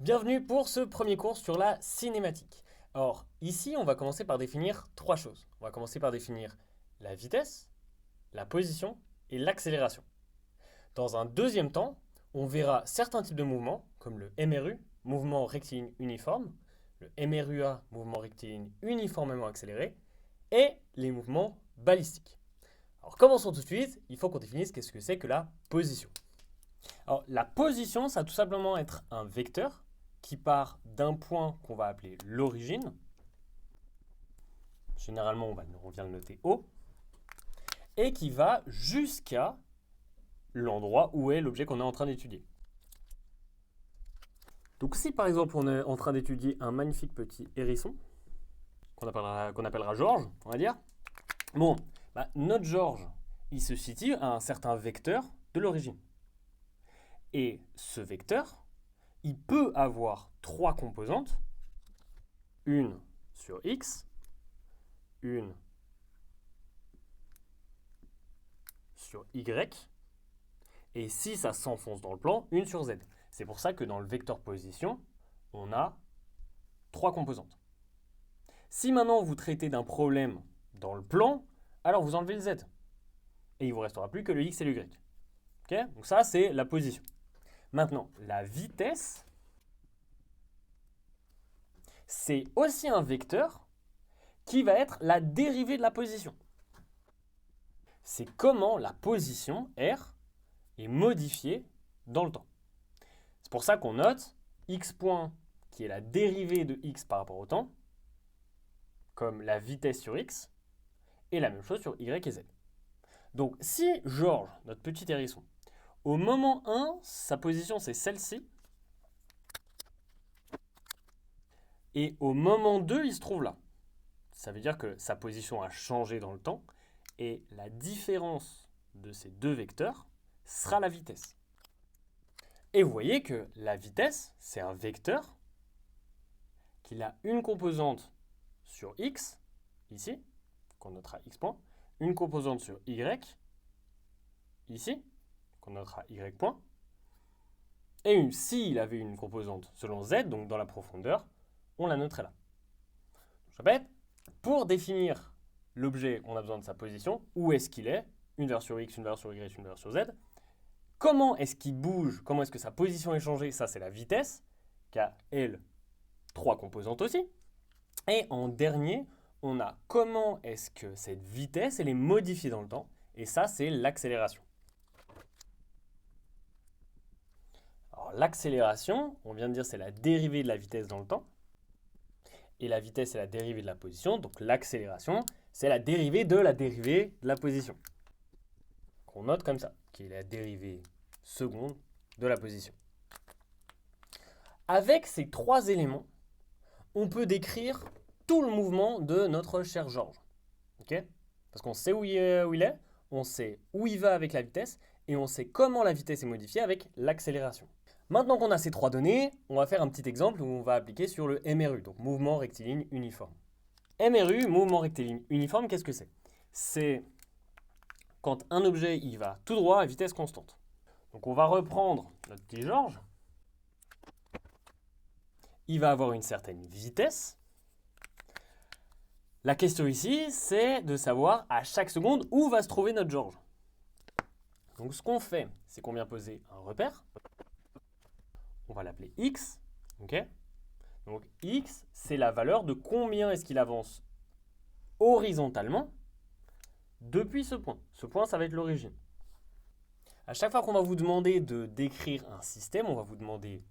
Bienvenue pour ce premier cours sur la cinématique. Alors, ici, on va commencer par définir trois choses. On va commencer par définir la vitesse, la position et l'accélération. Dans un deuxième temps, on verra certains types de mouvements, comme le MRU, mouvement rectiligne uniforme, le MRUA, mouvement rectiligne uniformément accéléré, et les mouvements balistiques. Alors, commençons tout de suite. Il faut qu'on définisse qu'est-ce que c'est que la position. Alors, la position, ça va tout simplement être un vecteur qui part d'un point qu'on va appeler l'origine. Généralement, on vient le noter O. Et qui va jusqu'à l'endroit où est l'objet qu'on est en train d'étudier. Donc si par exemple on est en train d'étudier un magnifique petit hérisson, qu'on appellera Georges, on va dire, notre Georges, il se situe à un certain vecteur de l'origine. Et ce vecteur, il peut avoir trois composantes, une sur x, une sur y, et si ça s'enfonce dans le plan, une sur z. C'est pour ça que dans le vecteur position, on a trois composantes. Si maintenant vous traitez d'un problème dans le plan, alors vous enlevez le z. Et il ne vous restera plus que le x et le y. Okay, donc ça, c'est la position. Maintenant, la vitesse, c'est aussi un vecteur qui va être la dérivée de la position. C'est comment la position, R, est modifiée dans le temps. C'est pour ça qu'on note x point, qui est la dérivée de x par rapport au temps, comme la vitesse sur x, et la même chose sur y et z. Donc si Georges, notre petit hérisson, au moment 1, sa position c'est celle-ci, et au moment 2, il se trouve là. Ça veut dire que sa position a changé dans le temps, et la différence de ces deux vecteurs sera la vitesse. Et vous voyez que la vitesse, c'est un vecteur qui a une composante sur x, ici, qu'on notera x point, une composante sur y, ici, qu'on notera y point, et s'il avait une composante selon z, donc dans la profondeur, on la noterait là. Je répète, pour définir l'objet, on a besoin de sa position, où est-ce qu'il est, une valeur sur x, une valeur sur y, une valeur sur z. Comment est-ce qu'il bouge, comment est-ce que sa position est changée, ça c'est la vitesse, qui a, elle, trois composantes aussi. Et en dernier, on a comment est-ce que cette vitesse, elle est modifiée dans le temps, et ça c'est l'accélération. Alors l'accélération, on vient de dire c'est la dérivée de la vitesse dans le temps, et la vitesse c'est la dérivée de la position, donc l'accélération c'est la dérivée de la position. Qu'on note comme ça, qui est la dérivée seconde de la position. Avec ces trois éléments, on peut décrire tout le mouvement de notre cher Georges. Okay, parce qu'on sait où il est, on sait où il va avec la vitesse, et on sait comment la vitesse est modifiée avec l'accélération. Maintenant qu'on a ces trois données, on va faire un petit exemple où on va appliquer sur le MRU, donc mouvement rectiligne uniforme. MRU, mouvement rectiligne uniforme, qu'est-ce que c'est? C'est quand un objet il va tout droit à vitesse constante. Donc on va reprendre notre petit Georges. Il va avoir une certaine vitesse. La question ici, c'est de savoir à chaque seconde où va se trouver notre Georges. Donc ce qu'on fait, c'est qu'on vient poser un repère. On va l'appeler x. Okay, donc x, c'est la valeur de combien est-ce qu'il avance horizontalement depuis ce point. Ce point, ça va être l'origine. À chaque fois qu'on va vous demander de décrire un système, on va vous demander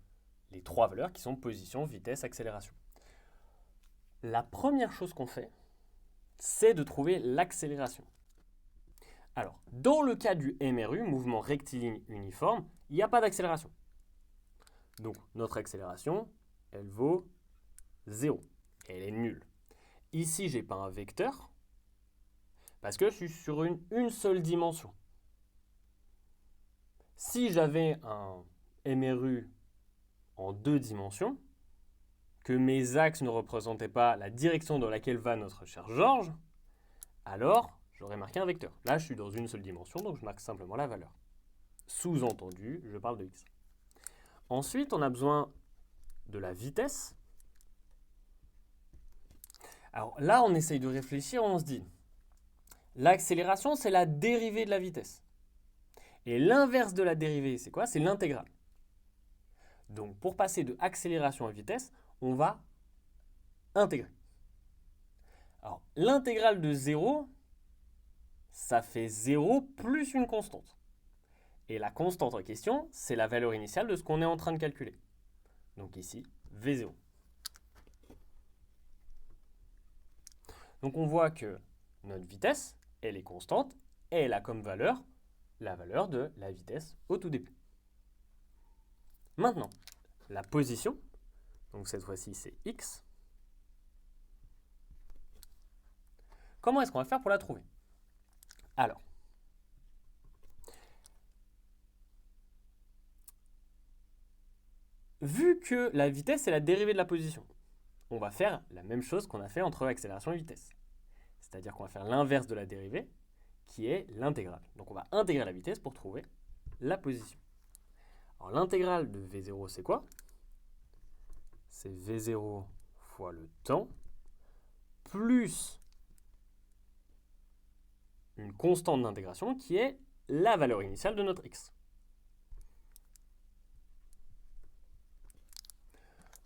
les trois valeurs qui sont position, vitesse, accélération. La première chose qu'on fait, c'est de trouver l'accélération. Alors, dans le cas du MRU, mouvement rectiligne uniforme, il n'y a pas d'accélération. Donc, notre accélération, elle vaut 0. Elle est nulle. Ici, je n'ai pas un vecteur, parce que je suis sur une seule dimension. Si j'avais un MRU en deux dimensions, que mes axes ne représentaient pas la direction dans laquelle va notre cher Georges, alors j'aurais marqué un vecteur. Là, je suis dans une seule dimension, donc je marque simplement la valeur. Sous-entendu, je parle de x. Ensuite, on a besoin de la vitesse. Alors là, on essaye de réfléchir, on se dit, l'accélération, c'est la dérivée de la vitesse. Et l'inverse de la dérivée, c'est quoi? C'est l'intégrale. Donc pour passer de accélération à vitesse, on va intégrer. Alors l'intégrale de 0, ça fait 0 plus une constante. Et la constante en question, c'est la valeur initiale de ce qu'on est en train de calculer. Donc ici, V0. Donc on voit que notre vitesse, elle est constante, et elle a comme valeur la valeur de la vitesse au tout début. Maintenant, la position, donc cette fois-ci c'est x. Comment est-ce qu'on va faire pour la trouver? Alors, vu que la vitesse est la dérivée de la position, on va faire la même chose qu'on a fait entre accélération et vitesse. C'est-à-dire qu'on va faire l'inverse de la dérivée, qui est l'intégrale. Donc on va intégrer la vitesse pour trouver la position. Alors l'intégrale de V0, c'est quoi? C'est V0 fois le temps, plus une constante d'intégration qui est la valeur initiale de notre x.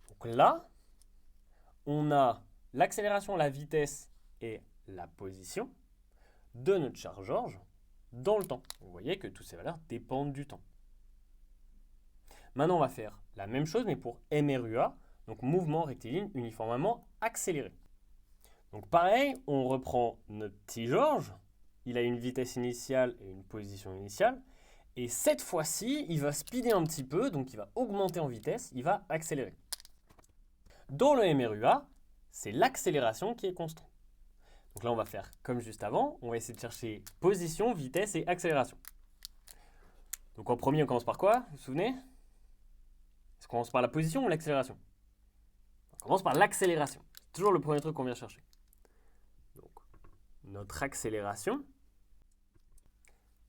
Donc là, on a l'accélération, la vitesse et la position de notre charge-Georges dans le temps. Vous voyez que toutes ces valeurs dépendent du temps. Maintenant, on va faire la même chose, mais pour MRUA, donc mouvement rectiligne uniformément accéléré. Donc pareil, on reprend notre petit Georges. Il a une vitesse initiale et une position initiale. Et cette fois-ci, il va speeder un petit peu, donc il va augmenter en vitesse, il va accélérer. Dans le MRUA, c'est l'accélération qui est constante. Donc là, on va faire comme juste avant. On va essayer de chercher position, vitesse et accélération. Donc en premier, on commence par quoi? Vous vous souvenez? Est-ce qu'on commence par la position ou l'accélération? On commence par l'accélération. C'est toujours le premier truc qu'on vient chercher. Donc, notre accélération,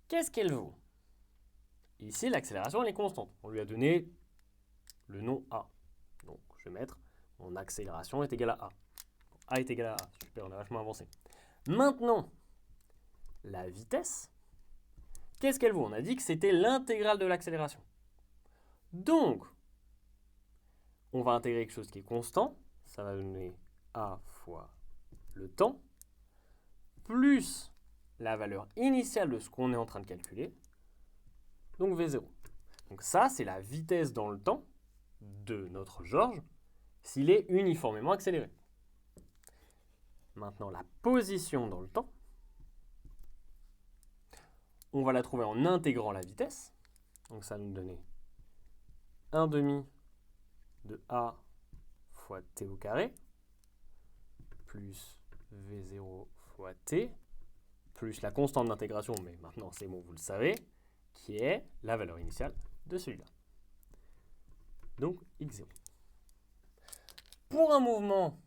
qu'est-ce qu'elle vaut? Ici, l'accélération, elle est constante. On lui a donné le nom A. Donc, je vais mettre mon accélération est égale à A. A est égal à A. Super, on a vachement avancé. Maintenant, la vitesse, qu'est-ce qu'elle vaut? On a dit que c'était l'intégrale de l'accélération. Donc, on va intégrer quelque chose qui est constant. Ça va donner A fois le temps, plus la valeur initiale de ce qu'on est en train de calculer, donc V0. Donc ça, c'est la vitesse dans le temps de notre Georges s'il est uniformément accéléré. Maintenant, la position dans le temps, on va la trouver en intégrant la vitesse. Donc ça va nous donner 1 demi de A fois T au carré, plus V0 fois T, plus la constante d'intégration, mais maintenant c'est bon, vous le savez, qui est la valeur initiale de celui-là. Donc x0. Pour un mouvement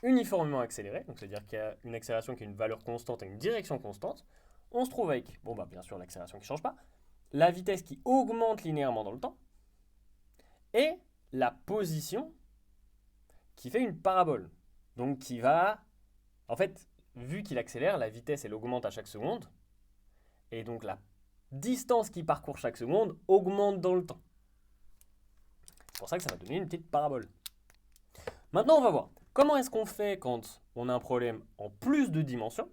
uniformément accéléré, donc c'est-à-dire qu'il y a une accélération qui a une valeur constante et une direction constante, on se trouve avec, bien sûr l'accélération qui ne change pas, la vitesse qui augmente linéairement dans le temps, et la position qui fait une parabole. Donc qui va, en fait, vu qu'il accélère, la vitesse elle augmente à chaque seconde, et donc la distance qu'il parcourt chaque seconde augmente dans le temps. C'est pour ça que ça va donner une petite parabole. Maintenant, on va voir comment est-ce qu'on fait quand on a un problème en plus de dimensions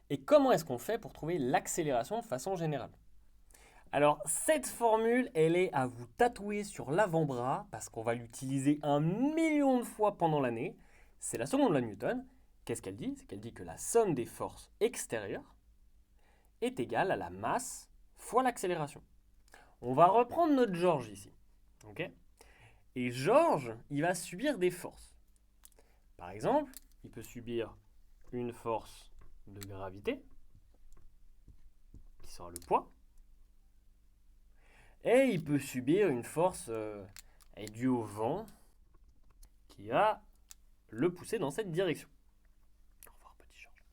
et comment est-ce qu'on fait pour trouver l'accélération de façon générale. Alors, cette formule, elle est à vous tatouer sur l'avant-bras parce qu'on va l'utiliser 1 million de fois pendant l'année. C'est la seconde loi de Newton. Qu'est-ce qu'elle dit? C'est qu'elle dit que la somme des forces extérieures est égale à la masse fois l'accélération. On va reprendre notre Georges ici. Okay, et Georges, il va subir des forces. Par exemple, il peut subir une force de gravité, qui sera le poids, et il peut subir une force due au vent, qui va le pousser dans cette direction. Au revoir, petit Georges.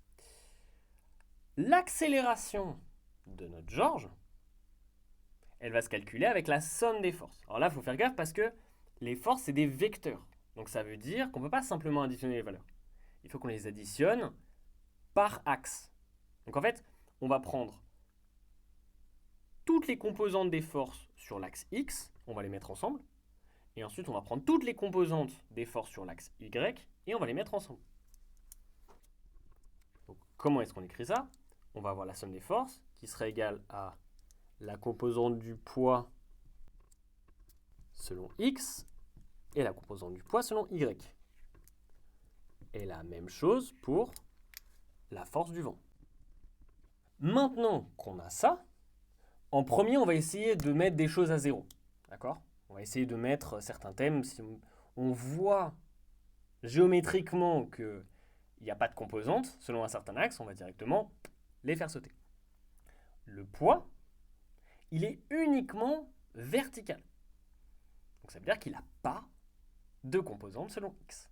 L'accélération de notre Georges, elle va se calculer avec la somme des forces. Alors là, il faut faire gaffe parce que les forces, c'est des vecteurs. Donc ça veut dire qu'on ne peut pas simplement additionner les valeurs. Il faut qu'on les additionne par axe. Donc en fait, on va prendre toutes les composantes des forces sur l'axe X, on va les mettre ensemble. Et ensuite, on va prendre toutes les composantes des forces sur l'axe Y et on va les mettre ensemble. Donc, comment est-ce qu'on écrit ça? On va avoir la somme des forces qui serait égale à la composante du poids selon X et la composante du poids selon Y. Et la même chose pour la force du vent. Maintenant qu'on a ça, en premier, on va essayer de mettre des choses à zéro. D'accord? On va essayer de mettre certains thèmes. Si on voit géométriquement qu'il n'y a pas de composantes selon un certain axe, on va directement les faire sauter. Le poids, il est uniquement vertical. Donc ça veut dire qu'il n'a pas de composantes selon X.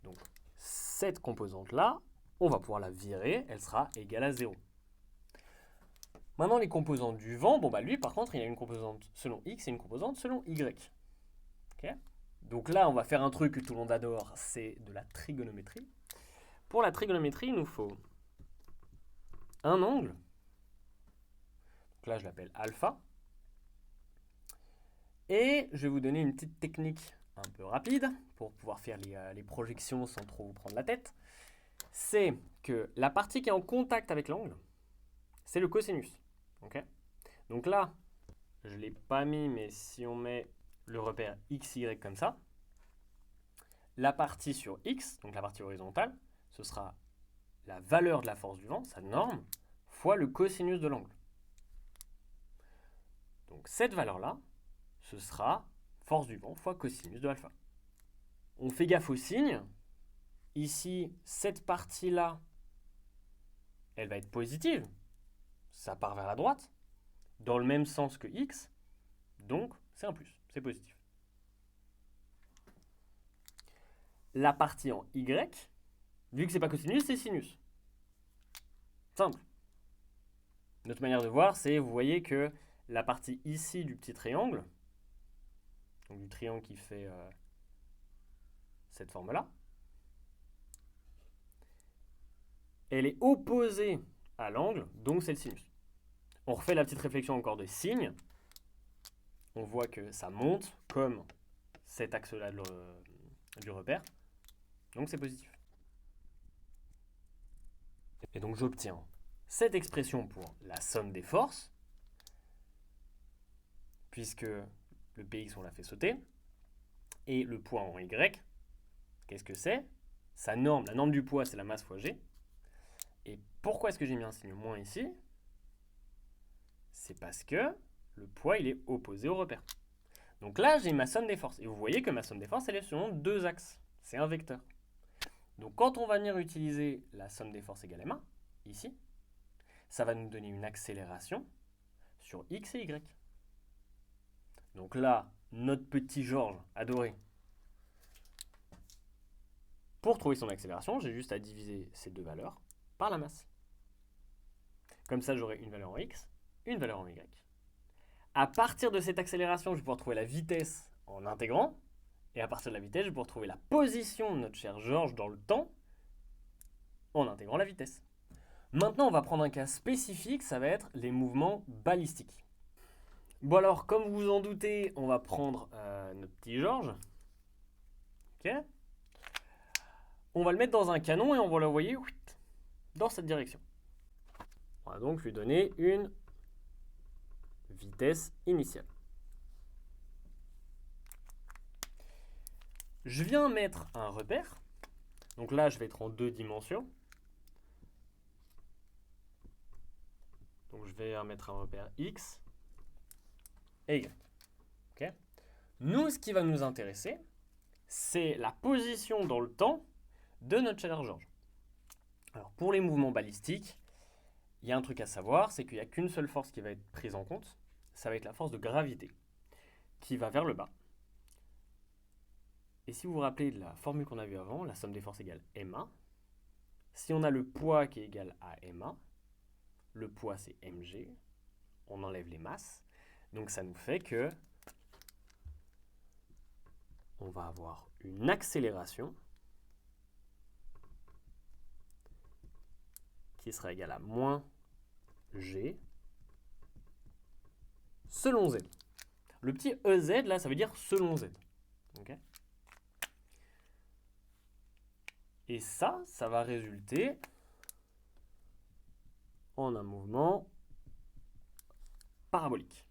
Donc cette composante-là, on va pouvoir la virer, elle sera égale à 0. Maintenant, les composantes du vent, lui, par contre, il a une composante selon X et une composante selon Y. Okay? Donc là, on va faire un truc que tout le monde adore, c'est de la trigonométrie. Pour la trigonométrie, il nous faut un angle. Donc là, je l'appelle alpha. Et je vais vous donner une petite technique un peu rapide pour pouvoir faire les projections sans trop vous prendre la tête. C'est que la partie qui est en contact avec l'angle, c'est le cosinus. Okay? Donc là, je ne l'ai pas mis, mais si on met le repère x, y comme ça, la partie sur x, donc la partie horizontale, ce sera la valeur de la force du vent, sa norme, fois le cosinus de l'angle. Donc cette valeur-là, ce sera force du vent fois cosinus de alpha. On fait gaffe au signe. Ici, cette partie-là, elle va être positive. Ça part vers la droite, dans le même sens que x. Donc, c'est un plus, c'est positif. La partie en y, vu que c'est pas cosinus, c'est sinus. Simple. Une autre manière de voir, c'est, vous voyez que la partie ici du petit triangle, donc du triangle qui fait cette forme-là, elle est opposée à l'angle, donc c'est le sinus. On refait la petite réflexion encore de signe. On voit que ça monte comme cet axe-là du repère. Donc c'est positif. Et donc j'obtiens cette expression pour la somme des forces, puisque le px on l'a fait sauter, et le poids en y, qu'est-ce que c'est? Sa norme, la norme du poids, c'est la masse fois g. Et pourquoi est-ce que j'ai mis un signe moins ici? C'est parce que le poids, il est opposé au repère. Donc là, j'ai ma somme des forces. Et vous voyez que ma somme des forces, elle est selon deux axes. C'est un vecteur. Donc quand on va venir utiliser la somme des forces égale m1, ici, ça va nous donner une accélération sur x et y. Donc là, notre petit Georges adoré, pour trouver son accélération, j'ai juste à diviser ces deux valeurs par la masse. Comme ça, j'aurai une valeur en x, une valeur en y. À partir de cette accélération, je vais pouvoir trouver la vitesse en intégrant. Et à partir de la vitesse, je vais pouvoir trouver la position de notre cher Georges dans le temps en intégrant la vitesse. Maintenant, on va prendre un cas spécifique, ça va être les mouvements balistiques. Bon alors, comme vous vous en doutez, on va prendre notre petit Georges. Ok. On va le mettre dans un canon et on va l'envoyer dans cette direction. On va donc lui donner une vitesse initiale. Je viens mettre un repère. Donc là, je vais être en deux dimensions. Donc je vais mettre un repère x et y. Okay. Nous, ce qui va nous intéresser, c'est la position dans le temps de notre cher Georges. Alors pour les mouvements balistiques, il y a un truc à savoir, c'est qu'il n'y a qu'une seule force qui va être prise en compte, ça va être la force de gravité, qui va vers le bas. Et si vous vous rappelez de la formule qu'on a vue avant, la somme des forces égale m1, si on a le poids qui est égal à m1, le poids c'est mg, on enlève les masses, donc ça nous fait que on va avoir une accélération qui sera égale à moins g selon z. Le petit EZ, là, ça veut dire selon z. Okay. Et ça va résulter en un mouvement parabolique.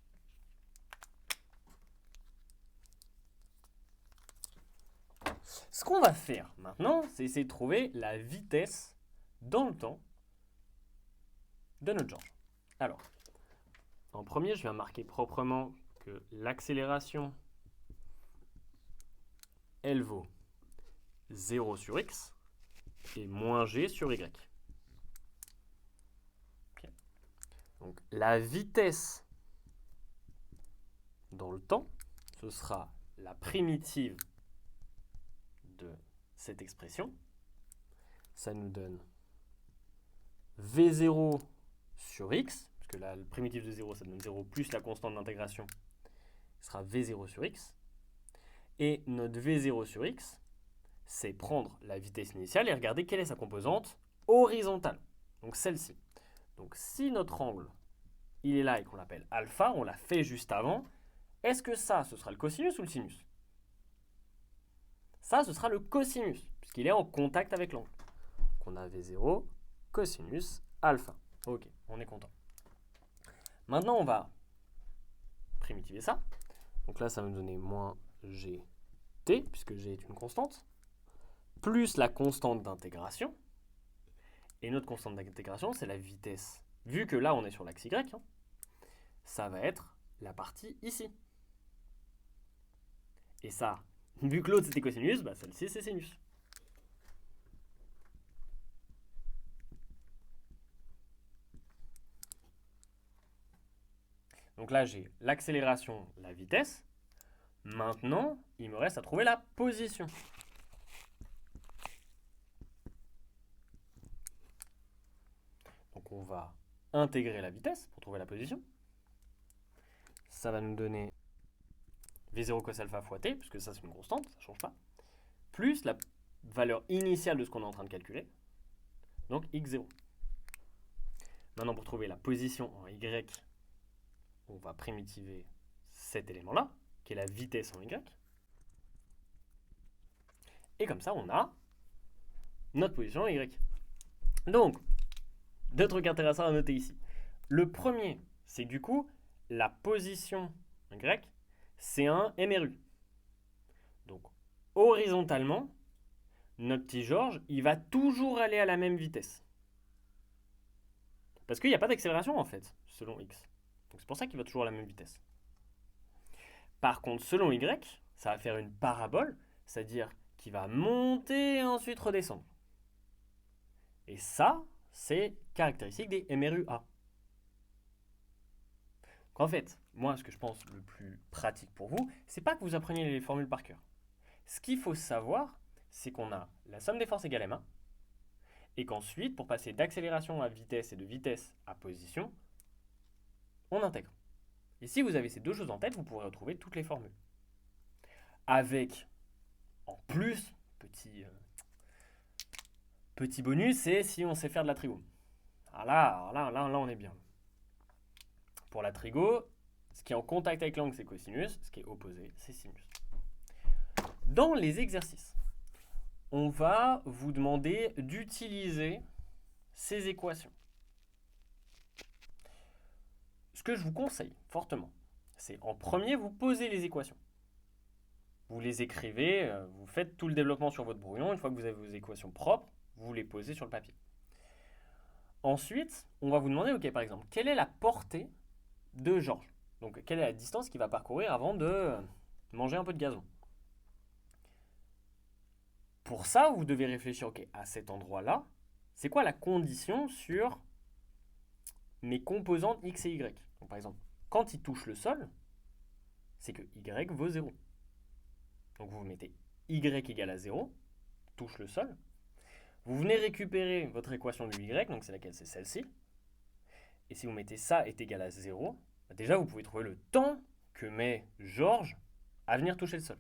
Ce qu'on va faire maintenant, c'est essayer de trouver la vitesse dans le temps de notre George. Alors, en premier, je viens marquer proprement que l'accélération, elle vaut 0 sur x et moins g sur y. Okay. Donc, la vitesse dans le temps, ce sera la primitive de cette expression. Ça nous donne v0 sur x, parce que là, le primitif de 0, ça donne 0 plus la constante d'intégration, sera v0 sur x. Et notre v0 sur x, c'est prendre la vitesse initiale et regarder quelle est sa composante horizontale. Donc celle-ci. Donc si notre angle, il est là et qu'on l'appelle alpha, on l'a fait juste avant, est-ce que ça, ce sera le cosinus ou le sinus? Ça, ce sera le cosinus, puisqu'il est en contact avec l'angle. Donc on a v0, cosinus, alpha. Ok, on est content. Maintenant, on va primitiver ça. Donc là, ça va nous donner moins gt, puisque g est une constante, plus la constante d'intégration. Et notre constante d'intégration, c'est la vitesse. Vu que là, on est sur l'axe y, ça va être la partie ici. Et ça, vu que l'autre c'était cosinus, bah celle-ci c'est sinus. Donc là, j'ai l'accélération, la vitesse. Maintenant, il me reste à trouver la position. Donc on va intégrer la vitesse pour trouver la position. Ça va nous donner v0 cos alpha fois t, puisque ça c'est une constante, ça ne change pas, plus la valeur initiale de ce qu'on est en train de calculer, donc x0. Maintenant, pour trouver la position en y, on va primitiver cet élément-là, qui est la vitesse en y. Et comme ça, on a notre position en y. Donc, deux trucs intéressants à noter ici. Le premier, c'est que du coup, la position y, c'est un MRU. Donc, horizontalement, notre petit Georges, il va toujours aller à la même vitesse. Parce qu'il n'y a pas d'accélération, en fait, selon x. Donc, c'est pour ça qu'il va toujours à la même vitesse. Par contre, selon y, ça va faire une parabole, c'est-à-dire qu'il va monter et ensuite redescendre. Et ça, c'est caractéristique des MRUA. En fait, moi, ce que je pense le plus pratique pour vous, c'est pas que vous appreniez les formules par cœur. Ce qu'il faut savoir, c'est qu'on a la somme des forces égale M1, et qu'ensuite, pour passer d'accélération à vitesse et de vitesse à position, on intègre. Et si vous avez ces deux choses en tête, vous pourrez retrouver toutes les formules. Avec, en plus, petit bonus, c'est si on sait faire de la trigo. Là, on est bien. Pour la trigo, ce qui est en contact avec l'angle, c'est cosinus. Ce qui est opposé, c'est sinus. Dans les exercices, on va vous demander d'utiliser ces équations. Ce que je vous conseille fortement, c'est en premier, vous posez les équations. Vous les écrivez, vous faites tout le développement sur votre brouillon. Une fois que vous avez vos équations propres, vous les posez sur le papier. Ensuite, on va vous demander, ok, par exemple, quelle est la portée de Georges? Donc, quelle est la distance qu'il va parcourir avant de manger un peu de gazon? Pour ça, vous devez réfléchir, ok, à cet endroit-là, c'est quoi la condition sur mes composantes x et y? Donc, par exemple, quand il touche le sol, c'est que y vaut 0. Donc, vous mettez y égale à 0, touche le sol. Vous venez récupérer votre équation du y, donc c'est laquelle? C'est celle-ci. Et si vous mettez ça est égal à 0, déjà vous pouvez trouver le temps que met Georges à venir toucher le sol.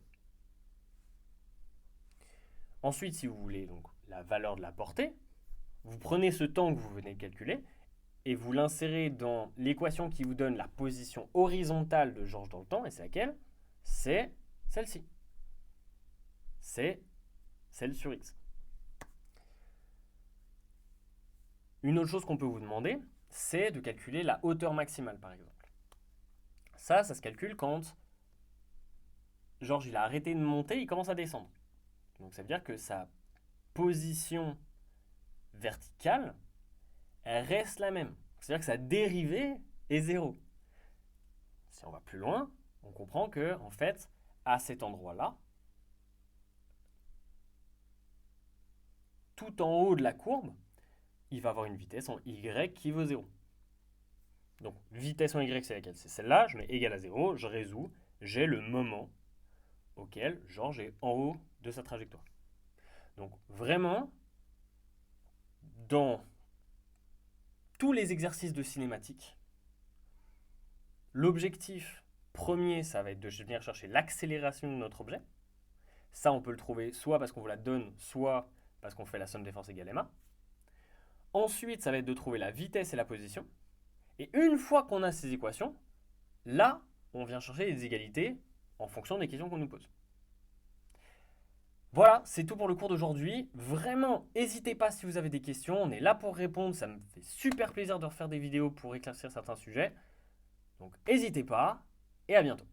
Ensuite, si vous voulez donc la valeur de la portée, vous prenez ce temps que vous venez de calculer et vous l'insérez dans l'équation qui vous donne la position horizontale de Georges dans le temps. Et c'est laquelle? C'est celle-ci. C'est celle sur x. Une autre chose qu'on peut vous demander, c'est de calculer la hauteur maximale, par exemple. Ça se calcule quand Georges il a arrêté de monter, il commence à descendre. Donc ça veut dire que sa position verticale, elle reste la même. C'est-à-dire que sa dérivée est 0. Si on va plus loin, on comprend que, en fait, à cet endroit-là, tout en haut de la courbe, il va avoir une vitesse en y qui vaut 0. Donc, vitesse en y, c'est laquelle? C'est celle-là, je mets égal à 0, je résous, j'ai le moment auquel Georges est en haut de sa trajectoire. Donc, vraiment, dans tous les exercices de cinématique, l'objectif premier, ça va être de venir chercher l'accélération de notre objet. Ça, on peut le trouver soit parce qu'on vous la donne, soit parce qu'on fait la somme des forces égale ma. Ensuite, ça va être de trouver la vitesse et la position. Et une fois qu'on a ces équations, là, on vient chercher les égalités en fonction des questions qu'on nous pose. Voilà, c'est tout pour le cours d'aujourd'hui. Vraiment, n'hésitez pas si vous avez des questions. On est là pour répondre. Ça me fait super plaisir de refaire des vidéos pour éclaircir certains sujets. Donc, n'hésitez pas et à bientôt.